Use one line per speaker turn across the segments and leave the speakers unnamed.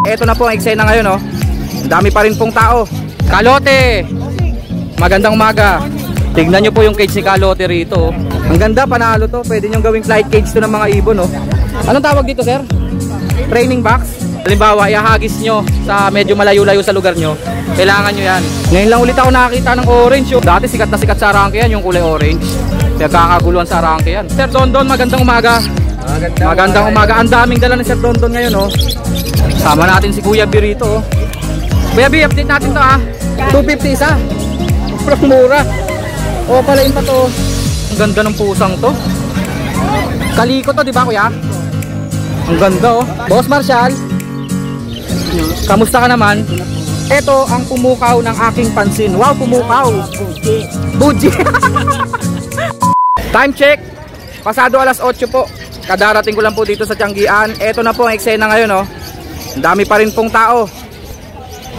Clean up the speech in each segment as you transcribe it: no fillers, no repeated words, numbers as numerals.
Eto na po ang eksena ngayon, oh. Ang dami pa rin pong tao. Kalote! Magandang umaga. Tignan nyo po yung cage ni Kalote rito, oh. Ang ganda, panalo to. Pwede nyo gawing flight cage to ng mga ibon, oh. Anong tawag dito, sir? Training box? Halimbawa, ihahagis nyo sa medyo malayo-layo sa lugar nyo. Kailangan nyo yan. Ngayon lang ulit ako nakakita ng orange, oh. Dati sikat na sikat sa Arangke yan, yung kulay orange. Nagkakaguluhan sa Arangke yan. Sir Dondon, magandang umaga. Magandang umaga. Ang daming dala ni Sir Dondon ngayon, oh. Sama natin si Kuya B rito, oh. Kuya B, update natin to, ah. 250 isa. Sobrang mura. O, palain pa to. Ang ganda ng pusang to. Kaliko to, di ba, Kuya? Ang ganda, oh. Boss Marshall, kamusta ka naman? Ito ang pumukaw ng aking pansin. Wow, pumukaw. Buji. Time check. Pasado alas 8 po. Kadarating ko lang po dito sa Tianggian. Ito na po ang eksena ngayon, oh. Ang dami pa rin pong tao.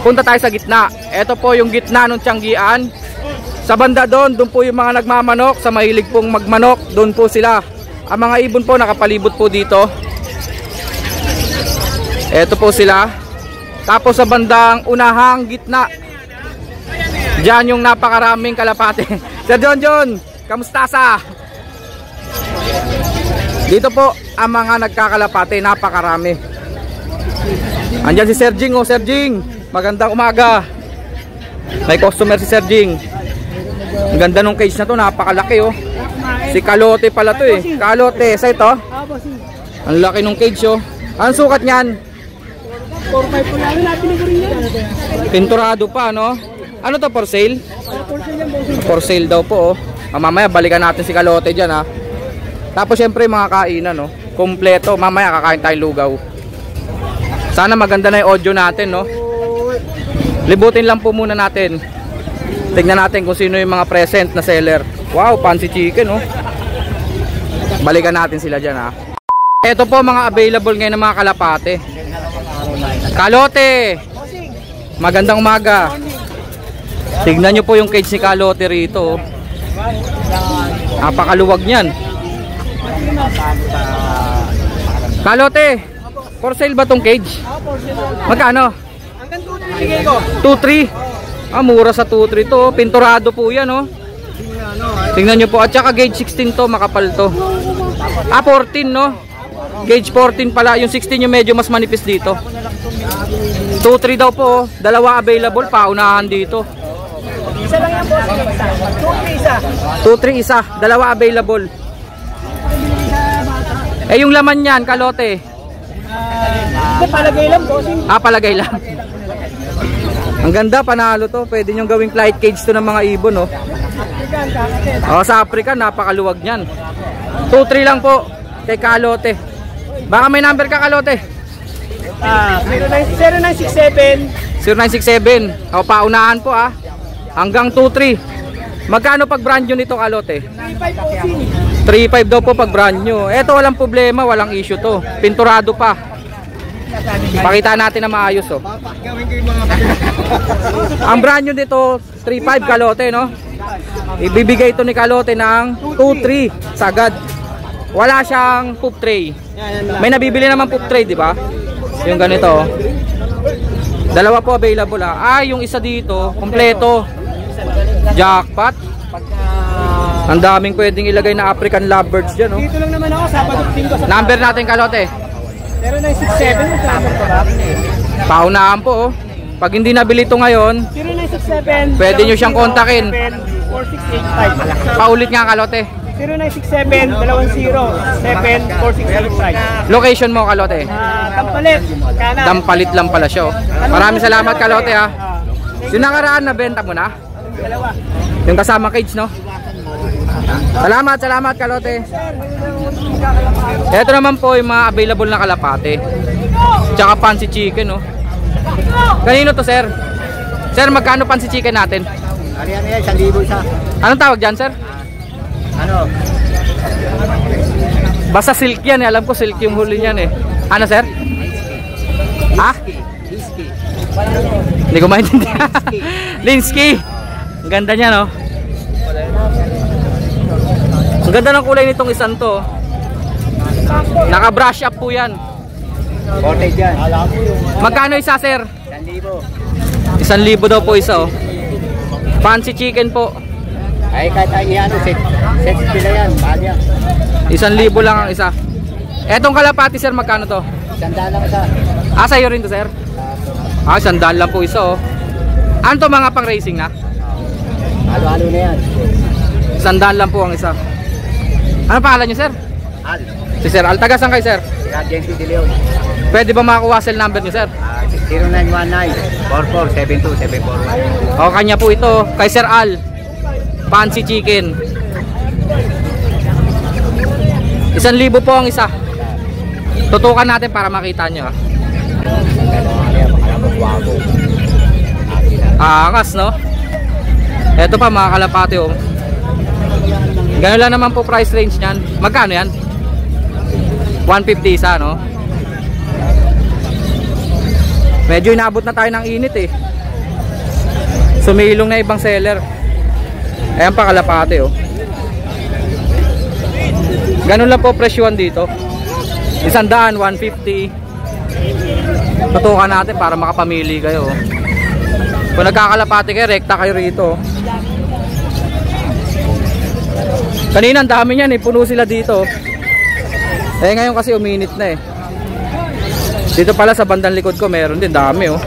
Punta tayo sa gitna. Ito po yung gitna ng Tianggian. Sa banda doon po yung mga nagmamanok. Sa mahilig pong magmanok, doon po sila. Ang mga ibon po nakapalibot po dito. Ito po sila. Tapos sa bandang unahang gitna, diyan yung napakaraming kalapate. Sir John, kamusta sa? Dito po ang mga nagkakalapate, napakarami. Andyan si Sir Jing, oh. Sir Jing, magandang umaga. May customer si Sir Jing. Ang ganda nung cage na to, napakalaki, oh. Si Kalote pala to, eh. Kalote, sa ito. Ang laki nung cage, oh. Ang sukat niyan?
4-5 po lang natin yan.
Pinturado pa, no? Ano to, for sale? For sale daw po, oh. Mamaya balikan natin si Kalote dyan, ha. Tapos syempre mga kainan, no? Kompleto, mamaya kakain tayong lugaw. Sana maganda na yung audio natin, no? Libutin lang po muna natin. Tingnan natin kung sino yung mga present na seller. Wow, fancy chicken, no? Balikan natin sila dyan, ha. Ito po mga available ngayon ng mga kalapate. Kalote! Magandang umaga. Tignan nyo po yung cage ni Kalote rito, oh. Napakaluwag niyan. Kalote, for sale ba tong cage? Magkano?
Hanggang 2-3 bigay ko.
2-3? Ah, mura sa 2-3 to. Pinturado po yan, oh. Tingnan nyo po. At saka gauge 16 to, makapal to. Ah, 14, no? Gauge 14 pala. Yung 16 yung medyo mas manipis dito. 2-3 daw po, oh. Dalawa available, paunahan dito.
Isa lang yan, boss. 2-3 isa.
2-3 isa. Dalawa available. Eh, yung laman yan, Kalote?
Palagay lang, boss.
Ah, palagay lang. Ang ganda, panalo to. Pwede nyo gawing flight cage to ng mga ibon, oh. Oh, sa Africa, napakaluwag nyan. 2-3 lang po kay Kalote. Baka may number ka, Kalote?
0967.
0967. O, paunahan po, ah. Hanggang 2-3. Magkano pag brand nyo nito, Kalote? 3.5 daw po pag brand nyo. Eto, walang problema, walang issue to. Pinturado pa. Pakita natin na maayos, oh. Ang brand nyo dito 3.5, Kalote, no? Ibibigay ito ni Kalote ng 2.3 sagad. Wala siyang poop tray. May nabibili naman poop tray, di ba? Yung ganito, oh. Dalawa po available, ah. Ah, yung isa dito kompleto. Jackpot. Ang daming pwedeng ilagay na African lovebirds dyan, no?
Dito lang naman ako, Sabado Linggo sa
number natin, Kalote.
0967.
Paunahan po, oh. Pag hindi nabili ito ngayon,
0967.
pwede nyo siyang kontakin.
4685.
Paulit nga, Kalote.
0967-207-4685.
Location mo, Kalote.
Dampalit. Kanan.
Dampalit lang pala siya, oh. Maraming salamat, Kalote, ha. Yung nakaraan na benta mo na?
Dalawa.
Yung kasama cage, no? Salamat, Kalote. Ito naman po yung mga available na kalapate. Tsaka fancy chicken, no? Kanino to, sir? Sir, magkano fancy chicken natin?
Ano yan? 1,000 isa.
Anong tawag dyan, sir?
Ano?
Basta silk yan, eh. Alam ko silk yung huli niyan, eh. Ano, sir? Ha?
Linsky.
Hindi ko maintindihan. Linsky. Ang ganda niya, no? Ang ganda ng kulay nitong isang to. Naka brush up po yan.
Korte dyan.
Magkano isa, sir?
1,000.
1,000 daw po isa, oh. Fancy chicken po.
Ay, kahit ay set sila yan. Mahal yan.
1,000 lang ang isa. Etong kalapati, sir, magkano to?
100 lang isa.
Ah, sa'yo rin to, sir? 100 lang po isa, oh. Ano to, mga pang racing na?
Halo-halo na yan.
100 lang po ang isa. Ano pangalan niyo, sir?
Al.
Si Sir Al. Taga saan kayo, sir?
Agente de Leon.
Pwede ba makakuha cell number niyo, sir?
0919-4472-741.
O, kanya po ito. Kay Sir Al. Fancy chicken. 1,000 po ang isa. Tutukan natin para makita nyo. Angas, no? Ito pa mga kalapati, oh. Ganun lang naman po price range niyan. Magkano yan? 150 isa, no? Medyo inabot na tayo ng init, eh. Sumilong na ibang seller. Ayan pa kalapati, oh. Ganun lang po presyohan dito. 100, 150. Tutukan natin para makapamili kayo, oh. Kung nagkakalapati kayo, rekta kayo rito, oh. Kanina ang dami niyan, eh. Puno sila dito. Eh ngayon kasi uminit na, eh. Dito pala sa bandang likod ko meron din, dami, oh.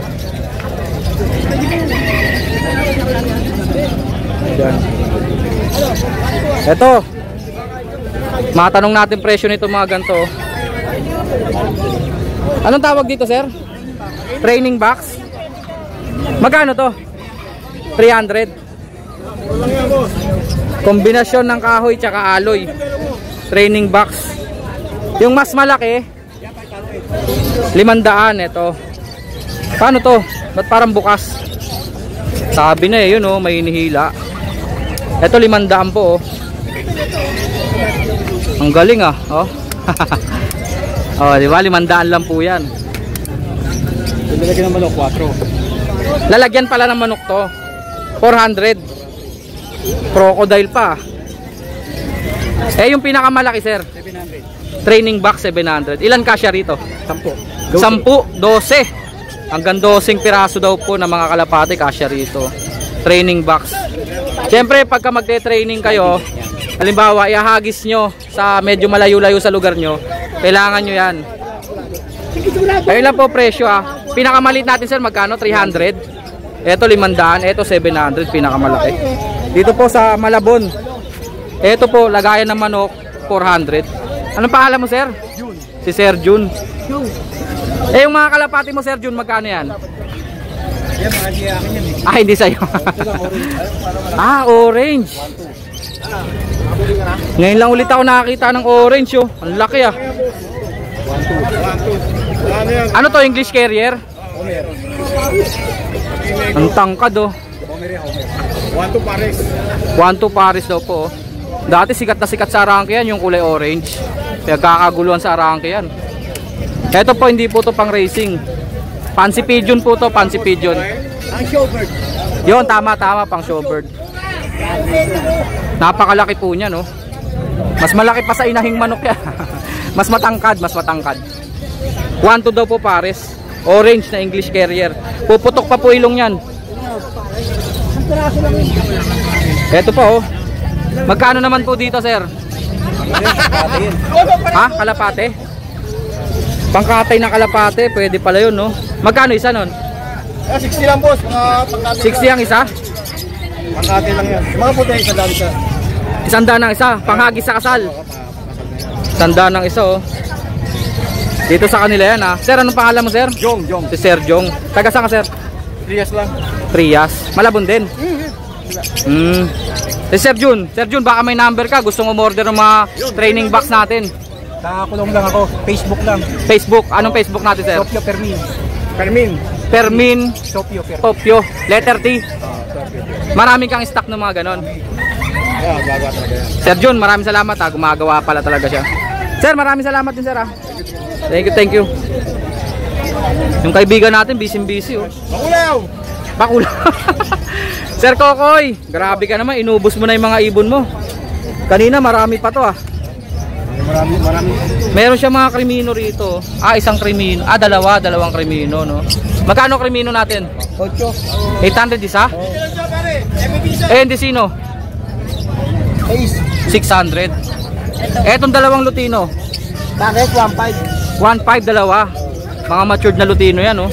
Diyan. Ito. Matanong natin presyo nito mga ganito. Anong tawag dito, sir? Training box. Magkano to? 300. Kombinasyon ng kahoy tsaka alloy. Training box. Yung mas malaki 500. Ito. Paano to? Ba't parang bukas? Sabi na, eh, yun, oh, may hinihila. Ito 500 po, oh. Ang galing, ah, oh. Oh, di ba? 500 lang po yan.
Lalagyan ng manok, 4.
Lalagyan pala ng manok to. 400. Crocodile pa. Eh yung pinakamalaki, sir?
700.
Training box 700. Ilan kasya rito?
10.
10, 12. Hanggang 12 piraso daw po ng mga kalapati kasya rito. Training box. Siyempre pagka magte-training kayo, halimbawa ihahagis nyo sa medyo malayo-layo sa lugar nyo, kailangan nyo yan. Ayun lang po presyo, ah. Pinakamalit natin, sir, magkano? 300. Ito 500, ito 700, pinakamalaki. Dito po sa Malabon, ito po lagayan ng manok, 400. Anong pangalan mo, sir?
Jun.
Si Sir Jun. Eh yung mga kalapati mo, Sir Jun, magkano yan?
Yan, mga di akin yan, eh.
Ah, hindi sa'yo. Ah, orange. Ngayon lang ulit ako nakakita ng orange, oh. Ang laki, ah.
1, 2.
Ano to, English Carrier? Ang tangkad, oh.
1, 2 pares.
1-2 pares daw po, oh. Dati sikat na sikat sa Arangke yan, yung kulay orange. Kaya kakaguluhan sa Arangke yan. Ito po, hindi po to pang racing. Fancy pigeon po to, fancy pigeon.
Ang showbird.
Yun, tama, pang showbird. Napakalaki po niya, no? Mas malaki pa sa inahing manok yan. Mas matangkad. 1-2 daw po pares. Orange na English Carrier. Puputok pa po ilong yan. Ito po, oh. Magkano naman po dito, sir? Ha? Kalapate? Pangkatay na kalapate. Pwede pala yun, no? Magkano isa nun?
60 lang, boss. Mga pangkati
60 ang isa?
Pangkati lang yan. Mga puti, isa dami siya.
100 ang isa. Panghagis sa kasal. 100 ang isa, oh. Dito sa kanila yan, ha. Sir, anong pangalan mo, sir?
Jong.
Si Sir Jong. Taga saan ka, sir?
3 years lang.
Trias. Malabon din. Si Sir Jun, baka may number ka, gusto mo order ng mga training box natin.
Nakakulong lang ako. Facebook lang.
Facebook, anong Facebook natin, sir?
Sopio Permin.
Permin
Sopio Permin.
Topio, letter T. Maraming kang stock ng mga ganon.
Yeah, gagawa talaga yan.
Sir Jun, maraming salamat, ha. Gumagawa pala talaga siya. Sir, maraming salamat din, sir, ha. Thank you. Yung kaibigan natin, busy, oh. Bakulaw. Sir Kokoy, grabe ka naman, inubos mo na yung mga ibon mo. Kanina marami pa to, ah.
Marami.
Meron siya mga krimino rito. Isang krimino. Dalawang krimino, no? Magkano krimino natin?
8.
800 isa? Hindi sino? 600. Etong dalawang lutino.
Bakit? 1.5.
1.5 dalawa. Mga matured na lutino yan, no?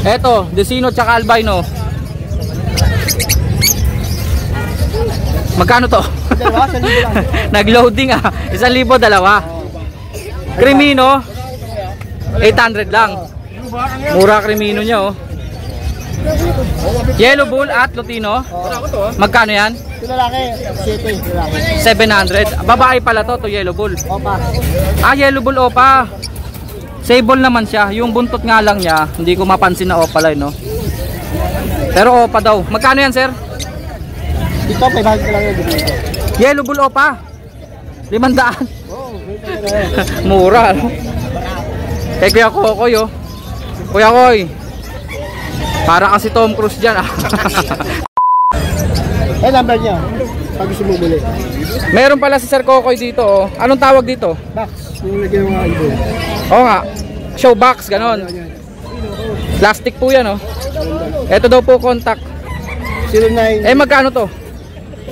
Eto, Desino tsaka albino. Magkano to?
Dalawa, 1,000 lang.
Nag-loading 1,000 dalawa. Crimino 800 lang. Mura Crimino niya, oh. Yellow bull at lutino. Magkano yan?
Ito lalaki, 7.
700. Babae pala to yellow bull.
Opa.
Yellow bull opa. Sable naman siya. Yung buntot nga lang niya, hindi ko mapansin na opa line, no? Pero opa daw. Magkano yan, sir?
Ito, 500 lang yun.
Yellow bull opa. 500. Mura, no? Kay Kuya Kokoy, oh. Kuya Koy, para kasi Tom Cruise dyan,
Number niya. Pag gusto mo buli.
Meron pala si Sir Kokoy dito, oh. Anong tawag dito?
Box. Yung lagyan mga ibon.
Oo nga. Show box, ganon. Plastic po yan, oh. Ito daw po contact.
09.
Magkano to?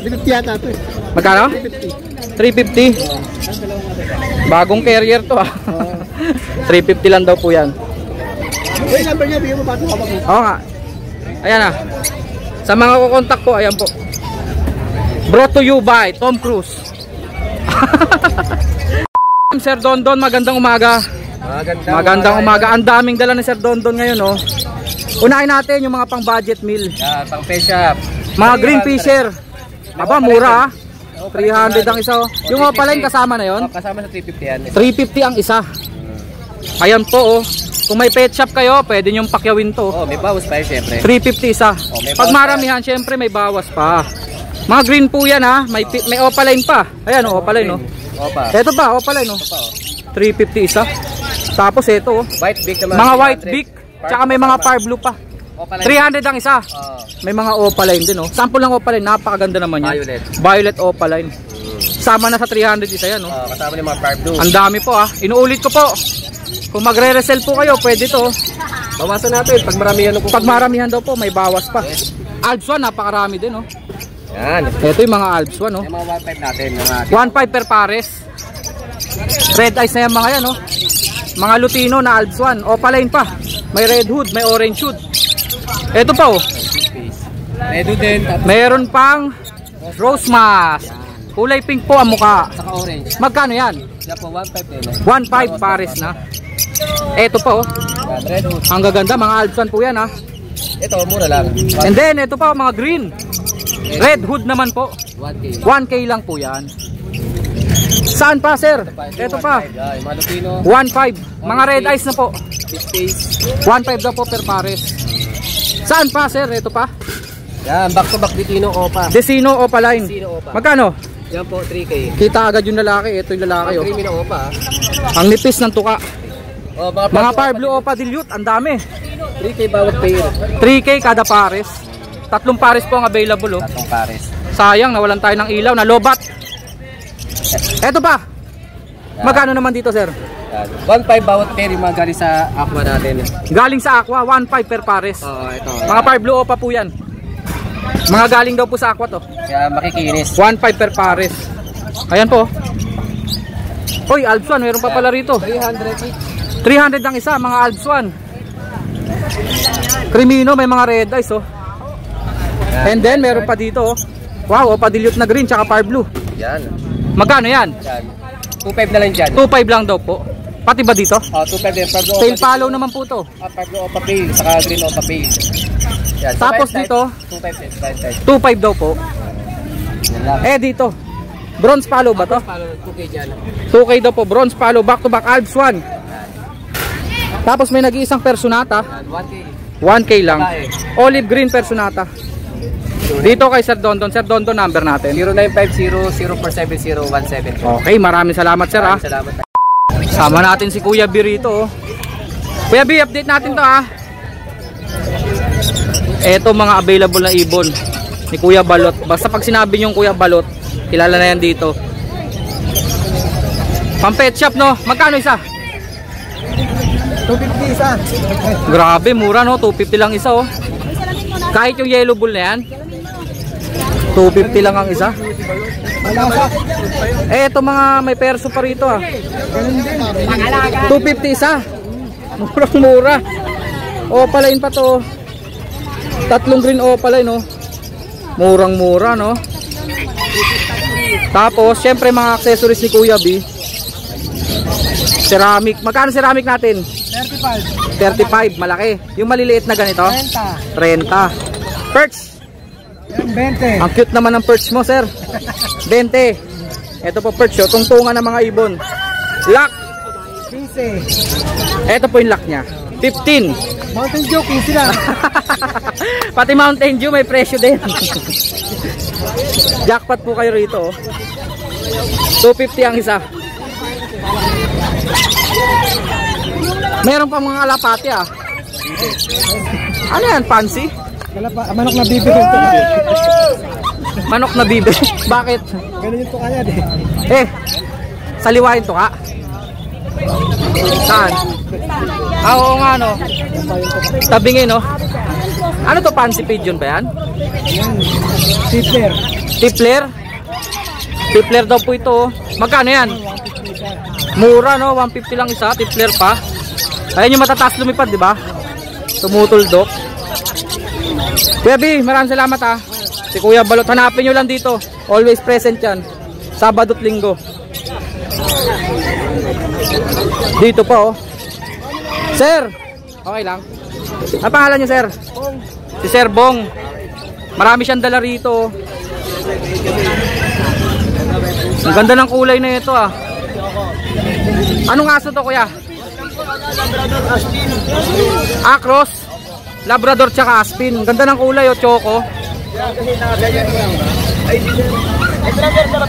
350 yata ito eh.
Magkano?
350.
350. Bagong carrier to, 350 lang daw po yan.
Number niya, bigyan mo ba ito kapag mo?
Oo nga. Ayan, sa mga kukontak po, ayan po. Brought to you by Tom Cruise. Sir Dondon, magandang umaga. Magandang umaga. Ang daming dala ni Sir Dondon ngayon, oh. Unahin natin yung mga pang budget meal.
Pang fish shop.
Mga green fisher. Aba, mura, 300 ang isa, oh. Yung opaline kasama na yon?
Kasama sa 350 yan.
350 ang isa. Ayan po, oh. Kung may pet shop kayo, pwede nyong pakyawin to.
May bawas pa yun syempre.
350 isa. Pag maramihan, syempre may bawas pa. Mga green po yan, ha. May opaline pa. Ayan, oh, opaline, oh.
Opa.
Ito pa, opaline, oh. 350 isa. Tapos ito, oh.
White beak naman.
Mga white beak. Tsaka may mga far blue pa. 300 ang isa. May mga opaline din, oh. Sample ng opaline, napakaganda naman yan. Violet opaline. Sama na sa 300 isa yan, oh.
Kasama yung mga far blue.
Ang dami po, ha. Inuulit ko po. Kung magre-resell po kayo, pwede to.
Bawasan natin pag maramihan po.
Pag maramihan daw po, may bawas pa. Alps 1, napakarami din, oh.
Yan.
Ito yung mga Alps 1, oh.
Yung mga 1.5 natin.
1.5 per pares. Red eyes na yan mga yan, oh. Mga lutino na Alps 1. Opaline pa. May red hood, may orange hood. Ito pa, oh.
Redo din.
Meron pang rose mask. Kulay pink po ang mukha.
Saka orange.
Magkano yan?
Yan po 1.5 din.
1.5 pares na. Ito pa, oh.
Red hood.
Ang gaganda, mga Alps 1 po yan, ha.
Ito mura lang.
And then, ito pa, mga green. Red hood naman po.
1K.
1K lang po yan. Saan pa, sir? Ito pa.
Yung mga lupino.
1.5. Mga red eyes na po.
50.
1.5 daw po per pares. Saan pa, sir? Ito pa.
Yan, back to back Ditino Opa.
Desino Opaline.
Desino Opa.
Magkano?
Yan po 3K.
Kita agad yung lalaki. Ito yung lalaki, oh.
Creamy na Opa.
Ang nipis ng tuka. Mga
Far
far blue Opa dilute. Ang dami.
3K bawat pair.
3K kada pares. 3 pares po ang available, oh.
3 pares.
Sayang, nawalan tayo ng ilaw. Nalobat. Ito pa. Magkano naman dito, sir?
1.5 bawat pair yung mga galing sa aqua natin.
Galing sa aqua, 1.5 per pares.
Ito.
Mga far blue Opa po yan. Mga galing daw po sa aqua to.
Kaya makikinis.
1.5 per pares. Ayan po. Hoy, Alps 1, meron pa pala rito.
300 each.
300 ang isa, mga Alps 1. Crimino, may mga red eyes, oh. And then, meron pa dito, oh. Wow, Opa dilute na green, tsaka far blue.
Yan.
Magkano yan?
Yan. 2.5 na lang dyan.
2.5 lang daw po. Pati ba dito?
2.5 din.
Tail follow naman po to.
Far blue Opa pale, saka green Opa pale. Yan.
Tapos dito,
2.5 din.
2.5 daw po. Dito. Bronze follow ba to?
2K dyan.
2K daw po, bronze follow, back to back Alps 1. Tapos may nag-iisang personata. 1K lang. Olive green personata. Dito kay Sir Dondon. Sir Dondon, number natin
0950-0470-170.
Okay, maraming salamat, sir.
Salamat.
Sama natin si Kuya B rito, oh. Kuya B, update natin to, ha. Eto mga available na ibon ni Kuya Balot. Basta pag sinabi niyong Kuya Balot, kilala na yan dito. Pang pet shop, no? Magkano isa?
250 isa.
Grabe, mura, no? 250 lang isa, oh. Kahit yung yellow bull na yan, 250 lang ang isa. Eh, ito mga may perso pa rito, ah. 250 isa. Murang mura. Opaline pa to. Tatlong green opaline, no? Murang mura, no? Tapos, syempre mga accessories ni Kuya B. Ceramic. Magkano ceramic natin?
35.
35, malaki. Yung maliliit na ganito?
30.
30. Perch.
20.
Ang cute naman ng perch mo, sir. 20. Ito po perch, oh. Tungtungan ng mga ibon. Lock.
15.
Ito po yung lock niya. 15.
Mountain Dew, 15 lang.
Pati Mountain Dew may presyo din. Jackpot po kayo rito, oh. 250 ang isa. Meron pa mga alapati, ah. Ano yan, fancy?
Manok na bibi.
Manok na bibi. Bakit?
Ganun yung tuka yan, eh.
Eh, saliwain to ka. Saan? Ah, oo nga, no. Tabingin, no. Ano to, fancy pigeon ba yan?
Tipler.
Tipler? Tipler daw po ito, oh. Magkano yan? Mura, no. 150 lang isa. Tipler pa. Ayun yung matataas lumipad, di ba? Tumutuldok. Kuya B, maraming salamat, ah. Si Kuya Balot, hanapin nyo lang dito. Always present yan. Sabado at Linggo. Dito pa, oh. Sir, okay lang. Ang pangalan niyo, sir? Si Sir Bong. Marami siyang dala rito, oh. Ang ganda ng kulay na ito, ah. Anong aso to, kuya? Cross Labrador tsaka Aspin. Ang ganda ng kulay, oh, choco.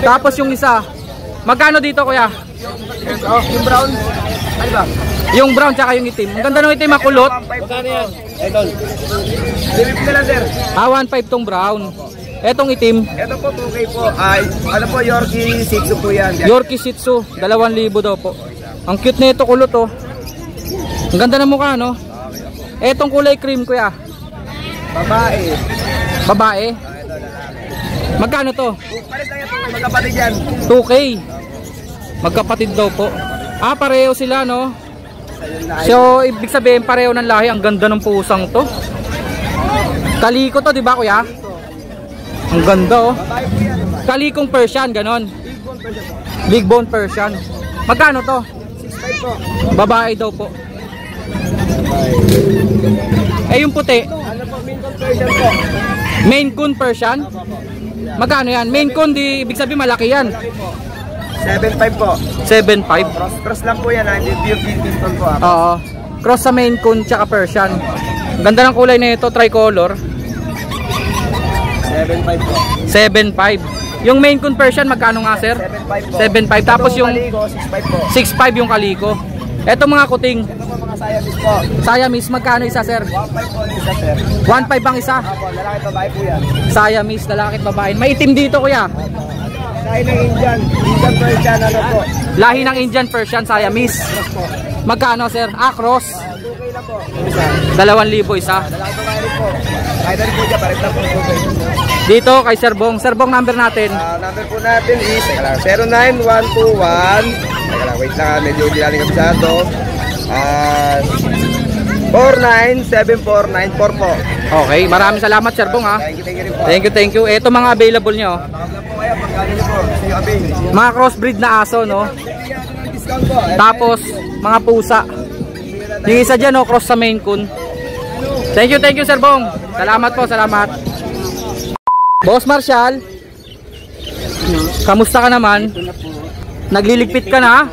Tapos yung isa, magkano dito, kuya?
Yung brown. Ano ba?
Yung brown tsaka yung itim. Ang ganda ng itim, makulot.
Magkano yan? Idol. Dilip ka lang, sir.
1.5 tong brown. Etong itim,
Ito po, 2K po. Ay, ano po, Yorkie Shih Tzu po yan.
Yorkie Shih Tzu, 2,000 daw po. Ang cute na ito, kulot, oh. Ang ganda ng mukha, no? Etong kulay cream, kuya.
Babae.
Babae. Magkano to?
Palit lang yan po, magkapatid yan.
2K. Magkapatid daw po. Ah, pareho sila, no? So, ibig sabihin pareho ng lahi. Ang ganda ng pusang to. Kaliko to, di ba, kuya? Ang ganda, oh. Kalikong Persian, ganon. Big bone Persian. Magkano to?
6'5 po.
Babae daw po. Eh, yung puti,
Ano po, Maine Coon Persian po.
Maine Coon Persian. Magkano yan? Maine Coon, di ibig sabihin malaki yan.
7'5 po.
7.5.
Cross lang po yan, hindi pure Pinton po.
Oo. Cross sa Maine Coon tsaka Persian. Ganda ng kulay na ito, tricolor.
7'5 po.
7.5. Yung Maine Coon Persian, magkano nga, sir?
7'5 po.
7.5. Tapos yung
6'5 po.
6.5 yung kaliko. Eto mga kuting.
Ito po mga Siamese po.
Siamese, magkano isa, sir?
1'5 po isa, sir.
1.5 ang isa.
Apo, lalaki babae po yan.
Siamese, lalaki at babae. May itim dito, kuya.
Lahi ng Indian. Indian Persian, ano po.
Lahi ng Indian Persian, Siamese. Magkano, sir? Cross.
2K lang po.
2,000 isa.
Lalaki babae rin po. Kahit ano po dyan, parit lang po 2K.
Dito kay Sir Bong. Sir Bong, number natin.
Number po natin is, teka lang, 09121. Teka lang, wait lang, medyo hindi natin kabisado. 4974944 po.
Okay, maraming salamat, Sir Bong, ha.
Thank you rin po.
Thank you. Ito mga available nyo.
Tawag lang po kayo, pagkano nyo po. Gusto nyo abing.
Mga crossbreed na aso, no?
Discount po.
Tapos, mga pusa. Yung isa dyan, no? Cross sa Maine Coon. Thank you, Sir Bong. Salamat po, salamat. Boss Marshall, kamusta ka naman? Nagliligpit ka na?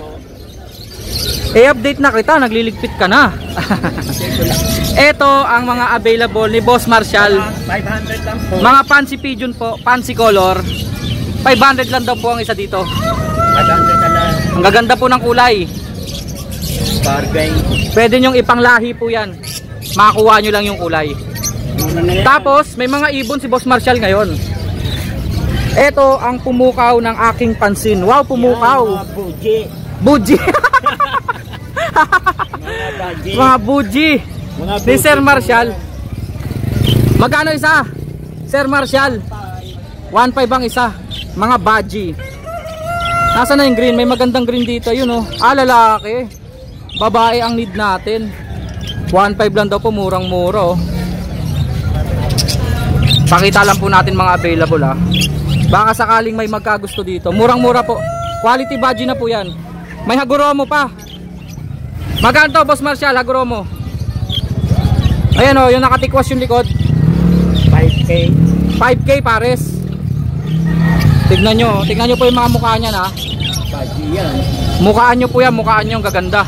I-update na kita, nagliligpit ka na. Ito ang mga available ni Boss Marshall.
500 lang po.
Mga fancy pigeon po, fancy color. 500 lang daw po ang isa dito.
500 na lang.
Ang gaganda po ng kulay.
Bargain.
Pwede nyong ipanglahi po yan. Makakuha nyo lang yung kulay. Tapos may mga ibon si Boss Marshall ngayon. Ito ang pumukaw ng aking pansin. Wow, pumukaw. Buji. Mga buji. Ni Sir Marshall. Magkano isa? Sir Marshall. 1.5 ang isa. Mga baji. Nasaan na yung green? May magandang green dito. Yun oh. Lalaki. Babae ang need natin. 1.5 lang daw po. Murang mura oh. Pakita lang po natin mga available ah. Baka sakaling may magkagusto dito. Murang mura po. Quality baji na po yan. May Haguromo pa. Magkano to, Boss Marshall? Haguromo. Ayan o, yung nakatikwas yung likod.
5K.
5K pares. Tignan nyo po yung mga mukha niyan ha.
Baji yan.
Mukhaan nyo po yan, mukhaan nyo ang gaganda.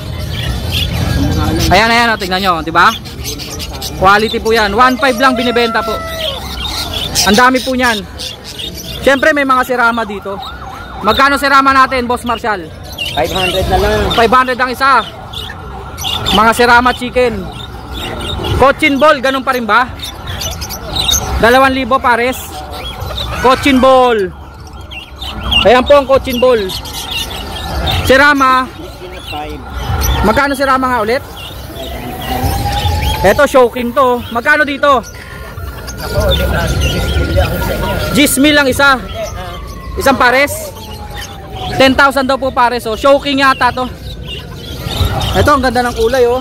Ayan o, tignan nyo, diba? Quality po yan. 1.5 lang binibenta po. Ang dami po niyan. Siyempre may mga sirama dito. Magkano sirama natin, Boss Marshall?
500 na lang.
500 ang isa. Mga sirama chicken. Cochin ball, ganun pa rin ba? 2,000 pares. Cochin ball. Ayan po ang cochin ball. Sirama. Magkano sirama nga ulit? Eto, showking to. Magkano dito? 10,000 lang isa. Isang pares. 10,000 daw po pares oh. Showking yata to. Ito ang ganda ng kulay oh.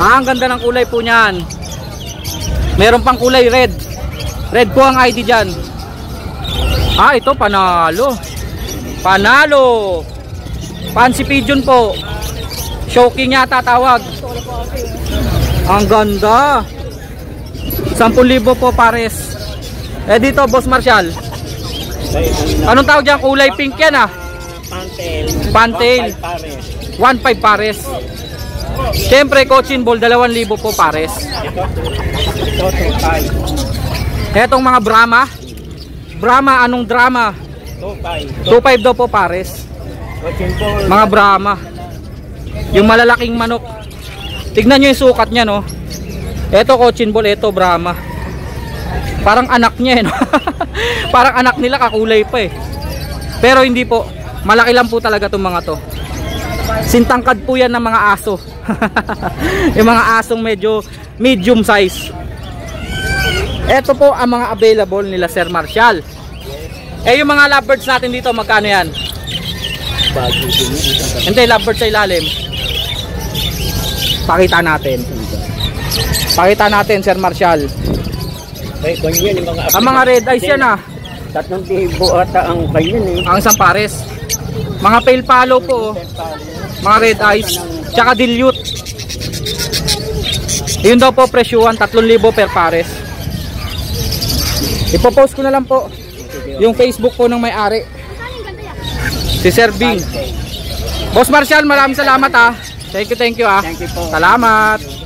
Ang ganda ng kulay po niyan. Meron pang kulay red. Red po ang ID diyan. Ito panalo. Panalo. Fancy pigeon po. Showking yata tawag. Ang ganda. 10,000 po pares. Dito Boss Marshall. Anong tawag diyan? Kulay pink yan ah. Pantail. 1.5 pares. Siyempre cochin ball 2,000 po pares. Etong mga Brahma. Brahma anong drama? 2.5 daw po pares. Mga Brahma. Yung malalaking manok. Tignan nyo yung sukat nya no. Eto cochin ball, eto Brahma. Parang anak niya eh, no? Parang anak nila, kakulay pa eh. Pero hindi po. Malaki lang po talaga itong mga to. Sintangkad po yan ng mga aso. Yung mga asong medyo medium size. Eto po ang mga available nila Sir Marshall. Yung mga lovebirds natin dito, magkano yan? Hindi, lovebirds sa ilalim. Pakita natin Sir Marshall. Ang mga red eyes yan ah.
3,000 ata ang kanyan eh.
Ang isang pares. Mga pale palo po oh. Mga red eyes. Tsaka dilute. Yun daw po presyuhan 3,000 per pares. Ipopost ko na lang po yung Facebook po ng may-ari, si Sir Bing. Boss Marshall, maraming salamat ah. Thank you ah.
Thank you po.
Salamat.